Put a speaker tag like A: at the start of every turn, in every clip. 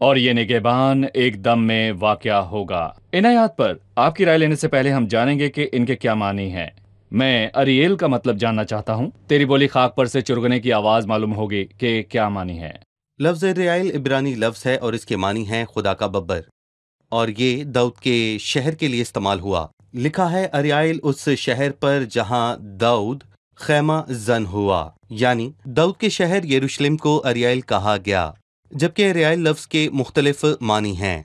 A: اور یہ نگہبان ایک دم میں واقع ہوگا۔ ان آیات پر آپ کی رائے لینے سے پہلے ہم جانیں گے کہ ان کے کیا معنی ہیں۔ میں اریل کا مطلب جاننا چاہتا ہوں۔ تیری بولی خاک پر سے چرگنے کی آواز معلوم ہوگی کہ کیا معنی ہے۔
B: لفظ ریائل عبرانی لفظ ہے اور اس کے معنی ہیں خدا کا ببر، اور یہ داؤد کے شہر کے لیے استعمال ہوا۔ لکھا ہے اریائل اس شہر پر جہاں داؤد خیمہ زن ہوا، یعنی داؤد کے شہر یروشلم کو اریائل کہا گیا، جبکہ اریائل لفظ کے مختلف معنی ہیں،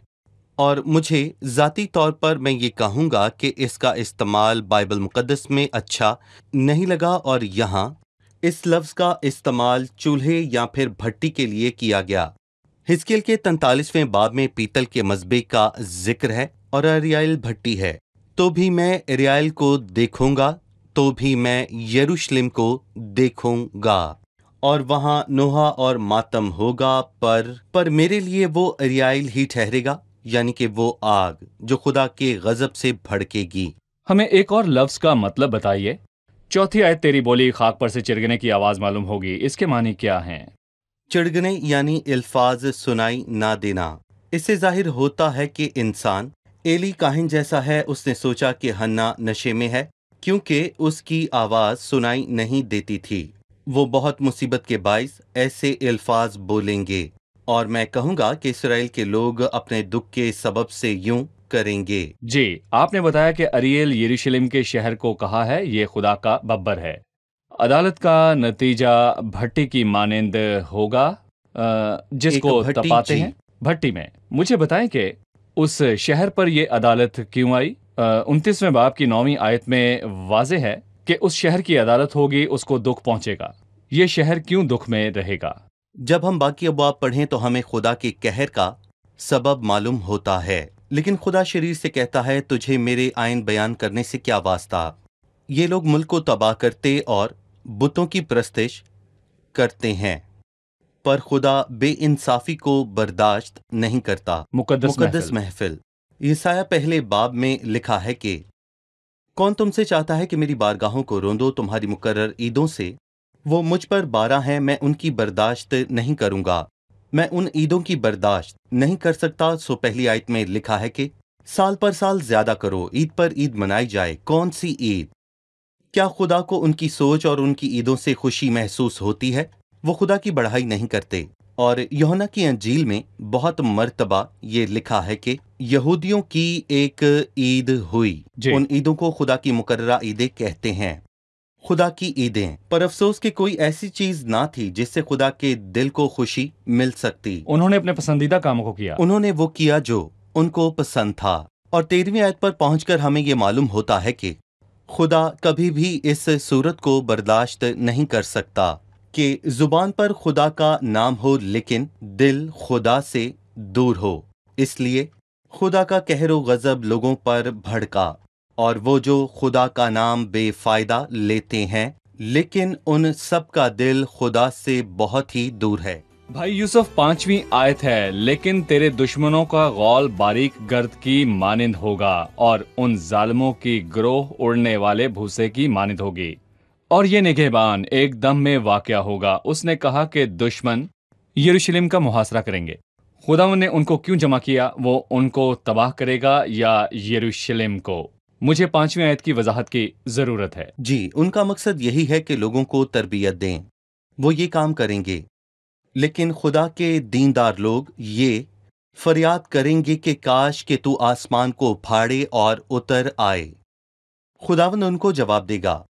B: اور مجھے ذاتی طور پر میں یہ کہوں گا کہ اس کا استعمال بائبل مقدس میں اچھا نہیں لگا، اور یہاں اس لفظ کا استعمال چولہے یا پھر بھٹی کے لیے کیا گیا۔ حزقیل کے 43ویں باب میں پیتل کے مذبے کا ذکر ہے اور اریائل بھٹی ہے۔ تو بھی میں اریائل کو دیکھوں گا، تو بھی میں یروشلم کو دیکھوں گا، اور وہاں نوحہ اور ماتم ہوگا، پر میرے لیے وہ اریائل ہی ٹھہرے گا، یعنی کہ وہ آگ جو خدا کے غضب سے بھڑکے گی۔
A: ہمیں ایک اور لفظ کا مطلب بتائیے۔ چوتھی آیت تیری بولی خاک پر سے چرگنے کی آواز معلوم ہوگی، اس کے معنی کیا ہیں؟
B: چڑگنے یعنی الفاظ سنائی نہ دینا۔ اس سے ظاہر ہوتا ہے کہ انسان ایلی کاہن جیسا ہے۔ اس نے سوچا کہ ہنا نشے میں ہے کیونکہ اس کی آواز سنائی نہیں دیتی تھی۔ وہ بہت مصیبت کے باعث ایسے الفاظ بولیں گے، اور میں کہوں گا کہ اسرائیل کے لوگ اپنے دکھ کے سبب سے یوں کریں گے۔
A: جی، آپ نے بتایا کہ اریل یروشلم کے شہر کو کہا ہے یہ خدا کا ببر ہے۔ عدالت کا نتیجہ بھٹی کی مانند ہوگا جس
B: ایک
A: کو
B: بھٹی،
A: تپاتے
B: جی۔
A: ہیں، بھٹی میں۔ مجھے بتائیں کہ اس شہر پر یہ عدالت کیوں آئی؟ 29ویں باب کی 9ویں آیت میں واضح ہے کہ اس شہر کی عدالت ہوگی، اس کو دکھ پہنچے گا۔ یہ شہر کیوں دکھ میں رہے گا؟
B: جب ہم باقی ابواب پڑھیں تو ہمیں خدا کے قہر کا سبب معلوم ہوتا ہے، لیکن خدا شریر سے کہتا ہے تجھے میرے آئین بیان کرنے سے کیا واسطہ؟ یہ لوگ ملک کو تباہ کرتے اور بتوں کی پرستش کرتے ہیں، پر خدا بے انصافی کو برداشت نہیں کرتا۔
A: مقدس
B: محفل یسایہ پہلے باب میں لکھا ہے کہ کون تم سے چاہتا ہے کہ میری بارگاہوں کو روندو تمہاری مقرر عیدوں سے؟ وہ مجھ پر بارہ ہیں، میں ان کی برداشت نہیں کروں گا، میں ان عیدوں کی برداشت نہیں کر سکتا۔ سو پہلی آیت میں لکھا ہے کہ سال پر سال زیادہ کرو، عید پر عید منائی جائے۔ کون سی عید؟ کیا خدا کو ان کی سوچ اور ان کی عیدوں سے خوشی محسوس ہوتی ہے؟ وہ خدا کی بڑائی نہیں کرتے۔ اور یوحنا کی انجیل میں بہت مرتبہ یہ لکھا ہے کہ یہودیوں کی ایک عید ہوئی۔
A: جی۔
B: ان عیدوں کو خدا کی مقررہ عیدیں کہتے ہیں، خدا کی عیدیں۔ پر افسوس کہ کوئی ایسی چیز نہ تھی جس سے خدا کے دل کو خوشی مل سکتی۔
A: انہوں نے اپنے پسندیدہ کاموں کو کیا۔
B: انہوں نے وہ کیا جو ان کو پسند تھا۔ اور 13ویں آیت پر پہنچ کر ہمیں یہ معلوم ہوتا ہے کہ خدا کبھی بھی اس صورت کو برداشت نہیں کر سکتا کہ زبان پر خدا کا نام ہو لیکن دل خدا سے دور ہو۔ اس لیے خدا کا قہر و غضب لوگوں پر بھڑکا، اور وہ جو خدا کا نام بے فائدہ لیتے ہیں، لیکن ان سب کا دل خدا سے بہت ہی دور ہے۔
A: بھائی یوسف 5ویں آیت ہے، لیکن تیرے دشمنوں کا غول باریک گرد کی مانند ہوگا، اور ان ظالموں کی گروہ اڑنے والے بھوسے کی مانند ہوگی، اور یہ نگہبان ایک دم میں واقع ہوگا۔ اس نے کہا کہ دشمن یروشلم کا محاصرہ کریں گے۔ خدا نے ان کو کیوں جمع کیا؟ وہ ان کو تباہ کرے گا یا یروشلم کو؟ مجھے 5ویں آیت کی وضاحت کی ضرورت ہے۔
B: جی، ان کا مقصد یہی ہے کہ لوگوں کو تربیت دیں، وہ یہ کام کریں گے، لیکن خدا کے دیندار لوگ یہ فریاد کریں گے کہ کاش کہ تو آسمان کو پھاڑے اور اتر آئے۔ خداوند ان کو جواب دے گا،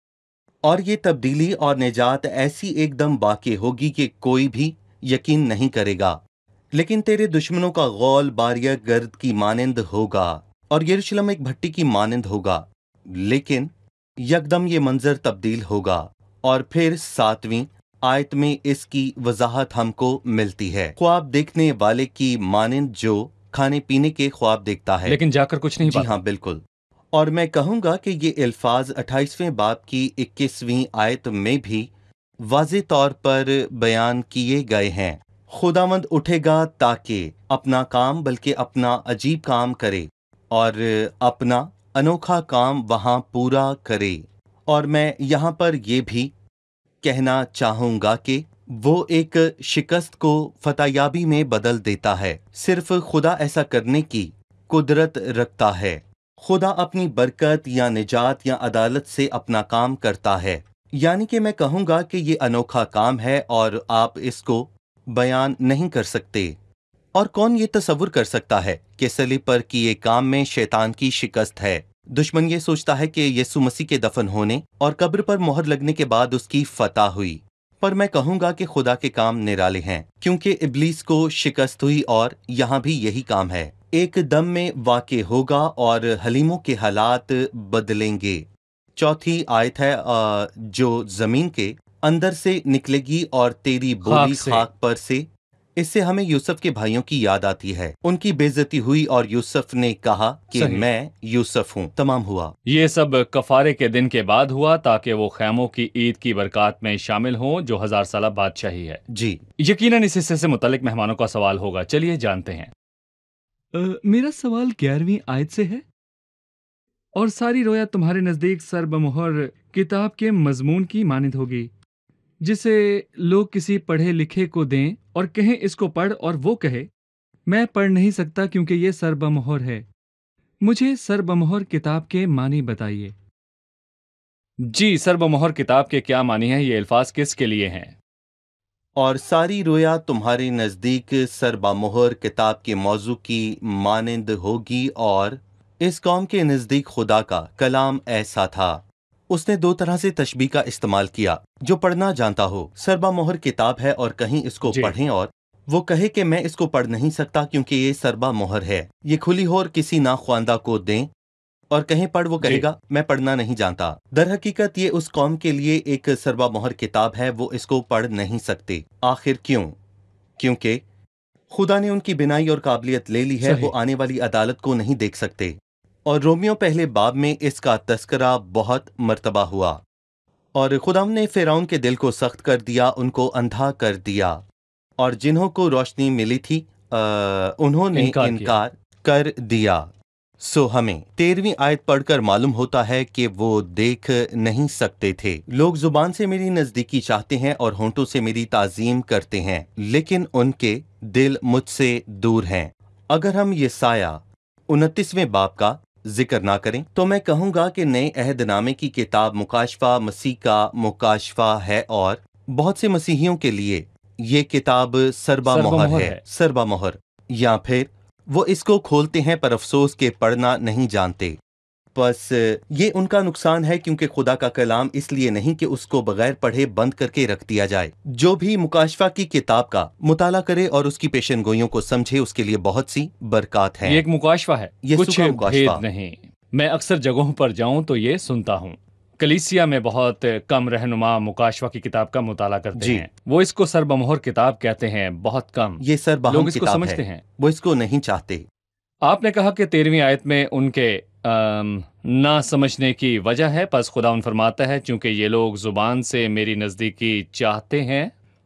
B: اور یہ تبدیلی اور نجات ایسی ایک دم واقع ہوگی کہ کوئی بھی یقین نہیں کرے گا۔ لیکن تیرے دشمنوں کا غول باریہ گرد کی مانند ہوگا، اور یروشلم ایک بھٹی کی مانند ہوگا، لیکن یکدم یہ منظر تبدیل ہوگا۔ اور پھر 7ویں آیت میں اس کی وضاحت ہم کو ملتی ہے، خواب دیکھنے والے کی مانند جو کھانے پینے کے خواب دیکھتا ہے
A: لیکن جا کر کچھ نہیں
B: جی
A: پاتا۔
B: ہاں، بالکل۔ اور میں کہوں گا کہ یہ الفاظ 28ویں باب کی 21ویں آیت میں بھی واضح طور پر بیان کیے گئے ہیں۔ خداوند اٹھے گا تاکہ اپنا کام بلکہ اپنا عجیب کام کرے، اور اپنا انوکھا کام وہاں پورا کرے۔ اور میں یہاں پر یہ بھی کہنا چاہوں گا کہ وہ ایک شکست کو فتح میں بدل دیتا ہے۔ صرف خدا ایسا کرنے کی قدرت رکھتا ہے۔ خدا اپنی برکت یا نجات یا عدالت سے اپنا کام کرتا ہے۔ یعنی کہ میں کہوں گا کہ یہ انوکھا کام ہے اور آپ اس کو بیان نہیں کر سکتے۔ اور کون یہ تصور کر سکتا ہے کہ صلیب پر کیے کام میں شیطان کی شکست ہے؟ دشمن یہ سوچتا ہے کہ یسوع مسیح کے دفن ہونے اور قبر پر مہر لگنے کے بعد اس کی فتح ہوئی، پر میں کہوں گا کہ خدا کے کام نرالے ہیں، کیونکہ ابلیس کو شکست ہوئی اور یہاں بھی یہی کام ہے۔ ایک دم میں واقع ہوگا اور حلیموں کے حالات بدلیں گے۔ چوتھی آیت ہے جو زمین کے اندر سے نکلے گی اور تیری بولی خاک پر سے۔ اس سے ہمیں یوسف کے بھائیوں کی یاد آتی ہے۔ ان کی بے عزتی ہوئی اور یوسف نے کہا کہ میں یوسف ہوں۔ تمام ہوا۔
A: یہ سب کفارے کے دن کے بعد ہوا تاکہ وہ خیموں کی عید کی برکات میں شامل ہوں جو 1000 سالہ بادشاہی ہے۔
B: جی
A: یقیناً اس حصے سے متعلق مہمانوں کا سوال ہوگا، چلیے جانتے ہیں۔ میرا سوال 11ویں آیت سے ہے، اور ساری رویا تمہارے نزدیک سر بمہر کتاب کے مضمون کی مانند ہوگی، جسے لوگ کسی پڑھے لکھے کو دیں اور کہیں اس کو پڑھ، اور وہ کہے میں پڑھ نہیں سکتا کیونکہ یہ سر بمہر ہے۔ مجھے سر بمہر کتاب کے معنی بتائیے۔ جی، سر بمہر کتاب کے کیا معنی ہیں؟ یہ الفاظ کس کے لیے ہیں؟
B: اور ساری رویا تمہارے نزدیک سربا مہر کتاب کے موضوع کی مانند ہوگی، اور اس قوم کے نزدیک خدا کا کلام ایسا تھا۔ اس نے 2 طرح سے تشبیہ کا استعمال کیا۔ جو پڑھنا جانتا ہو، سربا مہر کتاب ہے اور کہیں اس کو پڑھیں، اور وہ کہے کہ میں اس کو پڑھ نہیں سکتا کیونکہ یہ سربا مہر ہے، یہ کھلی ہو اور کسی ناخواندہ کو دیں اور کہیں پڑھ، وہ کہے گا میں پڑھنا نہیں جانتا۔ در حقیقت یہ اس قوم کے لیے ایک سربا مہر کتاب ہے، وہ اس کو پڑھ نہیں سکتے۔ آخر کیوں؟ کیونکہ خدا نے ان کی بینائی اور قابلیت لے لی ہے، وہ آنے والی عدالت کو نہیں دیکھ سکتے۔ اور رومیو پہلے باب میں اس کا تذکرہ بہت مرتبہ ہوا۔ اور خدا نے فرعون کے دل کو سخت کر دیا، ان کو اندھا کر دیا، اور جنہوں کو روشنی ملی تھی انہوں نے انکار کر دیا۔ سو ہمیں 13ویں آیت پڑھ کر معلوم ہوتا ہے کہ وہ دیکھ نہیں سکتے تھے۔ لوگ زبان سے میری نزدیکی چاہتے ہیں اور ہونٹوں سے میری تعظیم کرتے ہیں، لیکن ان کے دل مجھ سے دور ہیں۔ اگر ہم یسایہ 29ویں باب کا ذکر نہ کریں تو میں کہوں گا کہ نئے عہد نامے کی کتاب مکاشفہ مسیح کا مکاشفہ ہے، اور بہت سے مسیحیوں کے لیے یہ کتاب سربا مہر ہے، سربا مہر، یا پھر وہ اس کو کھولتے ہیں پر افسوس کہ پڑھنا نہیں جانتے۔ بس یہ ان کا نقصان ہے، کیونکہ خدا کا کلام اس لیے نہیں کہ اس کو بغیر پڑھے بند کر کے رکھ دیا جائے۔ جو بھی مکاشفہ کی کتاب کا مطالعہ کرے اور اس کی پیشن گوئیوں کو سمجھے، اس کے لیے بہت سی برکات ہیں۔
A: یہ ایک مکاشفہ ہے، کچھ
B: مکاشفہ
A: بھید نہیں۔ میں اکثر جگہوں پر جاؤں تو یہ سنتا ہوں، کلیسیا میں بہت کم رہنما مکاشفہ کی کتاب کا مطالعہ کرتے ہیں۔ وہ اس کو سر بمہر کتاب کہتے ہیں، بہت کم
B: یہ سر بہم
A: لوگ اس کو
B: کتاب
A: سمجھتے
B: ہے،
A: ہیں۔
B: وہ اس کو نہیں چاہتے۔
A: آپ نے کہا کہ 13ویں آیت میں ان کے نہ سمجھنے کی وجہ ہے، پس خدا فرماتا ہے چونکہ یہ لوگ زبان سے میری نزدیکی چاہتے ہیں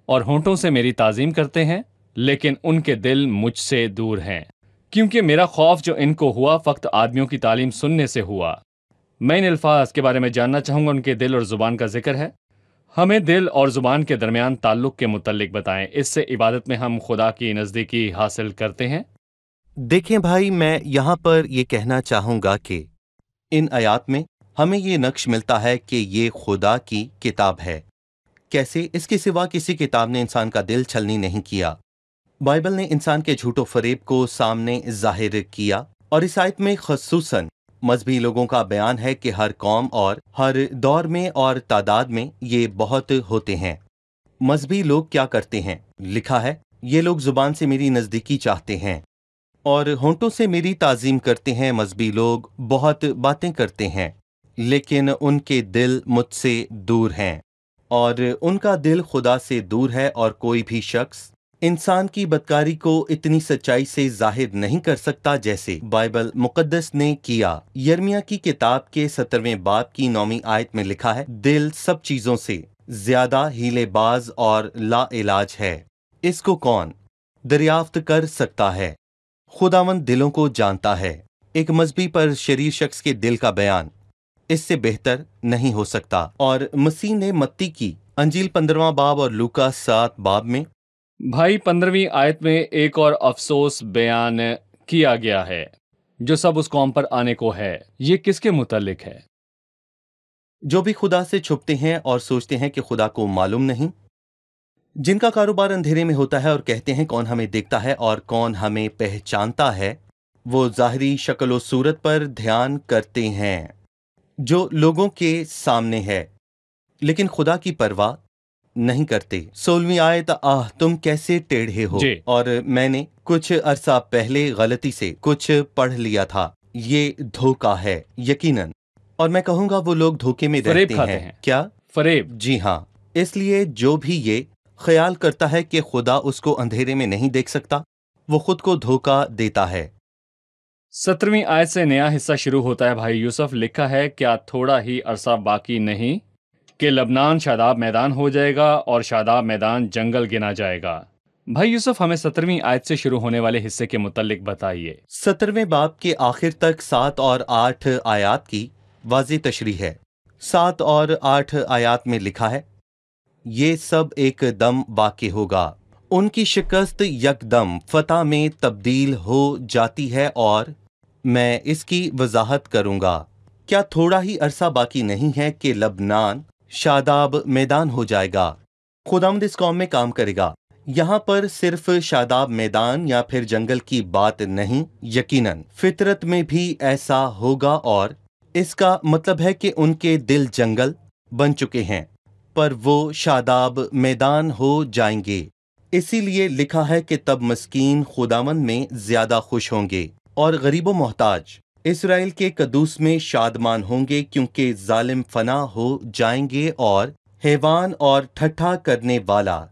A: اور ہونٹوں سے میری تعظیم کرتے ہیں، لیکن ان کے دل مجھ سے دور ہیں، کیونکہ میرا خوف جو ان کو ہوا فقط آدمیوں کی تعلیم سننے سے ہوا۔ میں ان الفاظ کے بارے میں جاننا چاہوں گا، ان کے دل اور زبان کا ذکر ہے۔ ہمیں دل اور زبان کے درمیان تعلق کے متعلق بتائیں، اس سے عبادت میں ہم خدا کی نزدیکی حاصل کرتے ہیں۔
B: دیکھیں بھائی، میں یہاں پر یہ کہنا چاہوں گا کہ ان آیات میں ہمیں یہ نقش ملتا ہے کہ یہ خدا کی کتاب ہے۔ کیسے؟ اس کے سوا کسی کتاب نے انسان کا دل چھلنی نہیں کیا۔ بائبل نے انسان کے جھوٹ و فریب کو سامنے ظاہر کیا، اور اس آیت میں خصوصاً مذہبی لوگوں کا بیان ہے کہ ہر قوم اور ہر دور میں اور تعداد میں یہ بہت ہوتے ہیں۔ مذہبی لوگ کیا کرتے ہیں؟ لکھا ہے یہ لوگ زبان سے میری نزدیکی چاہتے ہیں اور ہونٹوں سے میری تعظیم کرتے ہیں۔ مذہبی لوگ بہت باتیں کرتے ہیں، لیکن ان کے دل مجھ سے دور ہیں، اور ان کا دل خدا سے دور ہے، اور کوئی بھی شخص انسان کی بدکاری کو اتنی سچائی سے ظاہر نہیں کر سکتا جیسے بائبل مقدس نے کیا۔ یرمیہ کی کتاب کے 17ویں باب کی 9ویں آیت میں لکھا ہے، دل سب چیزوں سے زیادہ ہیلے باز اور لا علاج ہے، اس کو کون دریافت کر سکتا ہے؟ خداوند دلوں کو جانتا ہے۔ ایک مذہبی پر شریر شخص کے دل کا بیان اس سے بہتر نہیں ہو سکتا۔ اور مسیح نے متی کی انجیل 15واں باب اور لوکا 7 باب میں
A: بھائی 15ویں آیت میں ایک اور افسوس بیان کیا گیا ہے جو سب اس قوم پر آنے کو ہے۔ یہ کس کے متعلق ہے؟
B: جو بھی خدا سے چھپتے ہیں اور سوچتے ہیں کہ خدا کو معلوم نہیں، جن کا کاروبار اندھیرے میں ہوتا ہے اور کہتے ہیں کون ہمیں دیکھتا ہے اور کون ہمیں پہچانتا ہے، وہ ظاہری شکل و صورت پر دھیان کرتے ہیں جو لوگوں کے سامنے ہے، لیکن خدا کی پرواہ نہیں کرتے۔ 16ویں آیت، تم کیسے ٹیڑھے ہو۔
A: جی۔
B: اور میں نے کچھ عرصہ پہلے غلطی سے کچھ پڑھ لیا تھا، یہ دھوکہ ہے یقیناً، اور میں کہوں گا وہ لوگ دھوکے میں
A: فریب
B: رہتے
A: کھاتے
B: ہیں۔
A: ہیں۔
B: کیا؟
A: فریب۔
B: جی ہاں، اس لیے جو بھی یہ خیال کرتا ہے کہ خدا اس کو اندھیرے میں نہیں دیکھ سکتا، وہ خود کو دھوکہ دیتا ہے۔
A: 17ویں آیت سے نیا حصہ شروع ہوتا ہے بھائی یوسف۔ لکھا ہے کیا تھوڑا ہی عرصہ باقی نہیں کہ لبنان شاداب میدان ہو جائے گا اور شاداب میدان جنگل گنا جائے گا۔ بھائی یوسف ہمیں 17ویں آیت سے شروع ہونے والے حصے کے متعلق بتائیے۔
B: 17ویں باب کے آخر تک 7 اور 8 آیات کی واضح تشریح ہے۔ 7 اور 8 آیات میں لکھا ہے، یہ سب ایک دم واقع ہوگا، ان کی شکست یکدم فتح میں تبدیل ہو جاتی ہے، اور میں اس کی وضاحت کروں گا۔ کیا تھوڑا ہی عرصہ باقی نہیں ہے کہ لبنان شاداب میدان ہو جائے گا؟ خداوند اس قوم میں کام کرے گا۔ یہاں پر صرف شاداب میدان یا پھر جنگل کی بات نہیں، یقیناً فطرت میں بھی ایسا ہوگا، اور اس کا مطلب ہے کہ ان کے دل جنگل بن چکے ہیں، پر وہ شاداب میدان ہو جائیں گے۔ اسی لیے لکھا ہے کہ تب مسکین خداوند میں زیادہ خوش ہوں گے، اور غریب و محتاج اسرائیل کے قدوس میں شادمان ہوں گے، کیونکہ ظالم فنا ہو جائیں گے، اور حیوان اور ٹھٹھا کرنے والا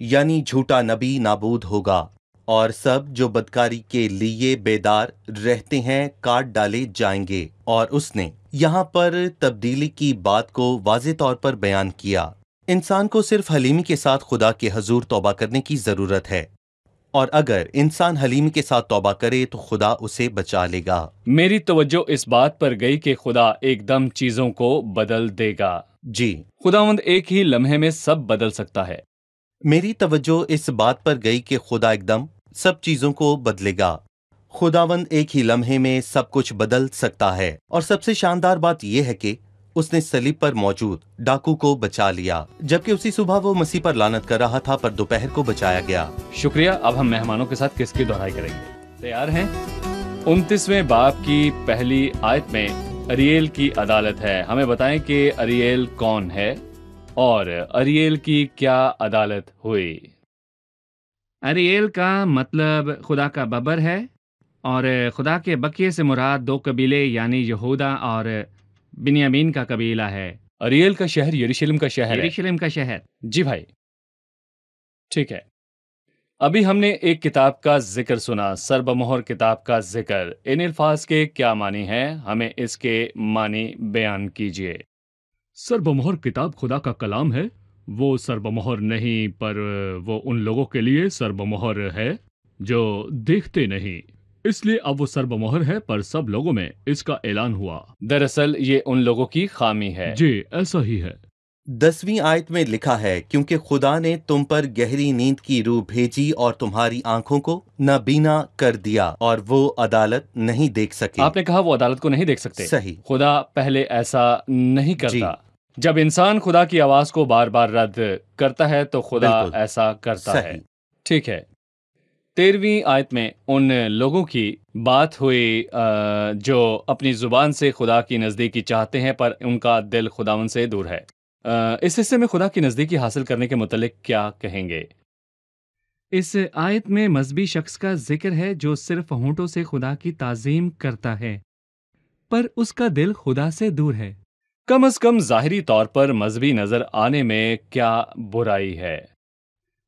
B: یعنی جھوٹا نبی نابود ہوگا، اور سب جو بدکاری کے لیے بیدار رہتے ہیں کاٹ ڈالے جائیں گے۔ اور اس نے یہاں پر تبدیلی کی بات کو واضح طور پر بیان کیا۔ انسان کو صرف حلیمی کے ساتھ خدا کے حضور توبہ کرنے کی ضرورت ہے، اور اگر انسان حلیمی کے ساتھ توبہ کرے تو خدا اسے بچا لے گا۔
A: میری توجہ اس بات پر گئی کہ خدا ایک دم چیزوں کو بدل دے گا۔
B: جی،
A: خداوند ایک ہی لمحے میں سب بدل سکتا ہے۔
B: میری توجہ اس بات پر گئی کہ خدا ایک دم سب چیزوں کو بدلے گا۔ خداوند ایک ہی لمحے میں سب کچھ بدل سکتا ہے، اور سب سے شاندار بات یہ ہے کہ اس نے صلیب پر موجود ڈاکو کو بچا لیا، جبکہ اسی صبح وہ مسیح پر لعنت کر رہا تھا، پر دوپہر کو بچایا گیا۔
A: شکریہ۔ اب ہم مہمانوں کے ساتھ کس کی دہرائی کریں گے؟ تیار ہیں؟ 29ویں باب کی پہلی آیت میں اریل کی عدالت ہے۔ ہمیں بتائیں کہ اریل کون ہے اور اریل کی کیا عدالت ہوئی؟ اریل کا مطلب خدا کا ببر ہے، اور خدا کے بقیے سے مراد 2 قبیلے یعنی یہودا اور بنیامین کا قبیلہ ہے۔ اریل کا شہر یروشلم کا شہر ہے۔ یروشلم کا شہر، جی بھائی، ٹھیک ہے۔ ابھی ہم نے ایک کتاب کا ذکر سنا، سربمہر کتاب کا ذکر۔ ان الفاظ کے کیا معنی ہیں؟ ہمیں اس کے معنی بیان کیجیے۔ سربمہر کتاب خدا کا کلام ہے، وہ سربمہر نہیں، پر وہ ان لوگوں کے لیے سربمہر ہے جو دیکھتے نہیں، اس لیے اب وہ سربمہر ہے، پر سب لوگوں میں اس کا اعلان ہوا۔ دراصل یہ ان لوگوں کی خامی ہے۔ جی ایسا ہی ہے۔
B: 10ویں آیت میں لکھا ہے، کیونکہ خدا نے تم پر گہری نیند کی روح بھیجی اور تمہاری آنکھوں کو نابینا کر دیا، اور وہ عدالت نہیں دیکھ سکے۔
A: آپ نے کہا وہ عدالت کو نہیں دیکھ سکتے۔
B: صحیح۔
A: خدا پہلے ایسا نہیں کرتا۔
B: جی۔
A: جب انسان خدا کی آواز کو بار بار رد کرتا ہے تو خدا
B: بالکل
A: ایسا کرتا ہے۔
B: صحیح۔
A: ٹھیک ہے۔ 13ویں آیت میں ان لوگوں کی بات ہوئی جو اپنی زبان سے خدا کی نزدیکی چاہتے ہیں، پر ان کا دل خداوند سے دور ہے۔ اس حصے میں خدا کی نزدیکی حاصل کرنے کے متعلق کیا کہیں گے؟ اس آیت میں مذہبی شخص کا ذکر ہے جو صرف ہونٹوں سے خدا کی تعظیم کرتا ہے، پر اس کا دل خدا سے دور ہے۔ کم از کم ظاہری طور پر مذہبی نظر آنے میں کیا برائی ہے؟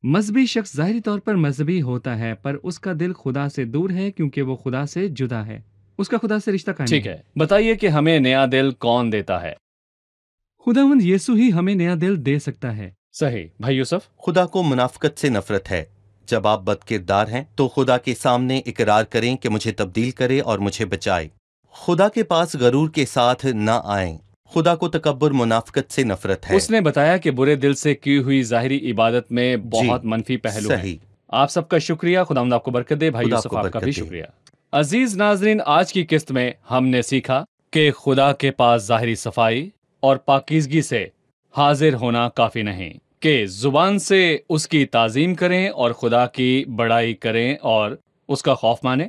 A: مذہبی شخص ظاہری طور پر مذہبی ہوتا ہے، پر اس کا دل خدا سے دور ہے، کیونکہ وہ خدا سے جدا ہے، اس کا خدا سے رشتہ قائم نہیں۔ ٹھیک ہے، بتائیے کہ ہمیں نیا دل کون دیتا ہے؟ خداوند یسوع ہی ہمیں نیا دل دے سکتا ہے۔ صحیح بھائی یوسف۔
B: خدا کو منافقت سے نفرت ہے۔ جب آپ بد کردار ہیں تو خدا کے سامنے اقرار کریں کہ مجھے تبدیل کرے اور مجھے بچائے۔ خدا کے پاس غرور کے ساتھ نہ آئیں، خدا کو تکبر منافقت سے نفرت ہے۔
A: اس نے بتایا کہ برے دل سے کی ہوئی ظاہری عبادت میں بہت منفی پہلو ہیں۔
B: صحیح۔
A: آپ سب کا شکریہ، خداوند آپ کو برکت دے۔ بھائی
B: خدا
A: یوسف
B: کو
A: آپ کا
B: برکت
A: بھی
B: دے۔
A: شکریہ۔ عزیز ناظرین، آج کی قسط میں ہم نے سیکھا کہ خدا کے پاس ظاہری صفائی اور پاکیزگی سے حاضر ہونا کافی نہیں، کہ زبان سے اس کی تعظیم کریں اور خدا کی بڑائی کریں اور اس کا خوف مانیں۔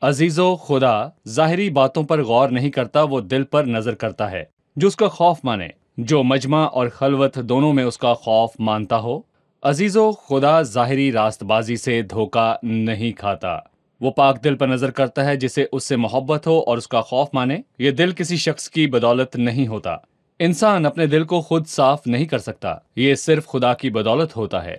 A: عزیزو، خدا ظاہری باتوں پر غور نہیں کرتا، وہ دل پر نظر کرتا ہے۔ جو اس کا خوف مانے، جو مجمع اور خلوت دونوں میں اس کا خوف مانتا ہو۔ عزیزو، خدا ظاہری راست بازی سے دھوکہ نہیں کھاتا، وہ پاک دل پر نظر کرتا ہے جسے اس سے محبت ہو اور اس کا خوف مانے۔ یہ دل کسی شخص کی بدولت نہیں ہوتا، انسان اپنے دل کو خود صاف نہیں کر سکتا، یہ صرف خدا کی بدولت ہوتا ہے۔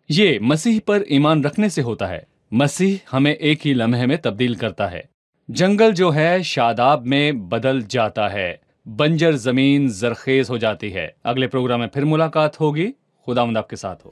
A: یہ مسیح پر ایمان رکھنے سے ہوتا ہے۔ مسیح ہمیں ایک ہی لمحے میں تبدیل کرتا ہے۔ جنگل جو ہے شاداب میں بدل جاتا ہے، بنجر زمین زرخیز ہو جاتی ہے۔ اگلے پروگرام میں پھر ملاقات ہوگی۔ خداوند آپ کے ساتھ ہو۔